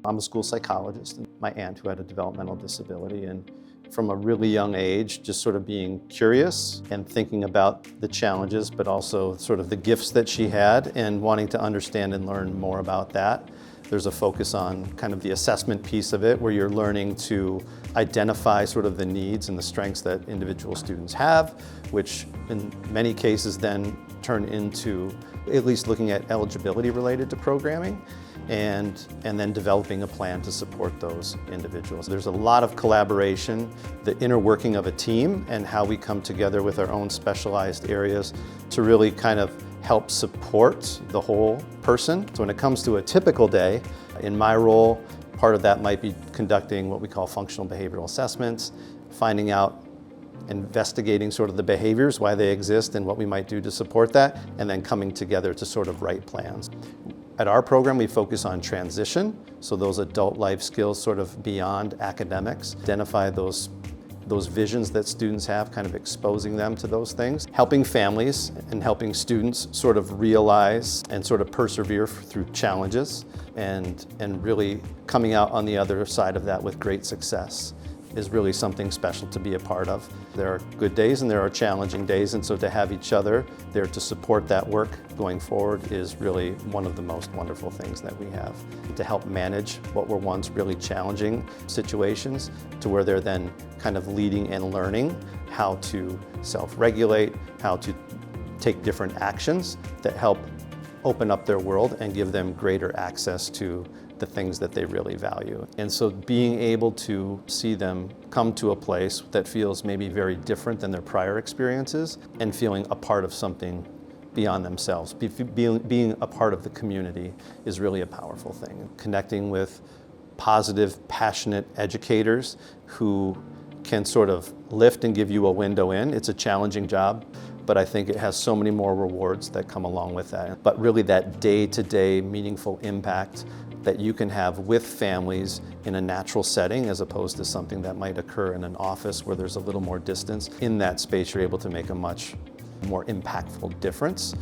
I'm a school psychologist, and my aunt who had a developmental disability, and from a really young age, just sort of being curious and thinking about the challenges, but also sort of the gifts that she had and wanting to understand and learn more about that. There's a focus on kind of the assessment piece of it, where you're learning to identify sort of the needs and the strengths that individual students have, which in many cases then turn into at least looking at eligibility related to programming, and then developing a plan to support those individuals. There's a lot of collaboration, the inner working of a team, and how we come together with our own specialized areas to really kind of help support the whole person. So when it comes to a typical day, in my role, part of that might be conducting what we call functional behavioral assessments, finding out, investigating sort of the behaviors, why they exist and what we might do to support that, and then coming together to sort of write plans. At our program, we focus on transition, so those adult life skills sort of beyond academics, identify those visions that students have, kind of exposing them to those things, helping families and helping students sort of realize and sort of persevere through challenges, and really coming out on the other side of that with great success is really something special to be a part of. There are good days and there are challenging days, and so to have each other there to support that work going forward is really one of the most wonderful things that we have. To help manage what were once really challenging situations to where they're then kind of leading and learning how to self-regulate, how to take different actions that help open up their world and give them greater access to the things that they really value. And so being able to see them come to a place that feels maybe very different than their prior experiences and feeling a part of something beyond themselves, being a part of the community is really a powerful thing. Connecting with positive, passionate educators who can sort of lift and give you a window in. It's a challenging job, but I think it has so many more rewards that come along with that. But really that day-to-day meaningful impact that you can have with families in a natural setting, as opposed to something that might occur in an office where there's a little more distance. In that space, you're able to make a much more impactful difference.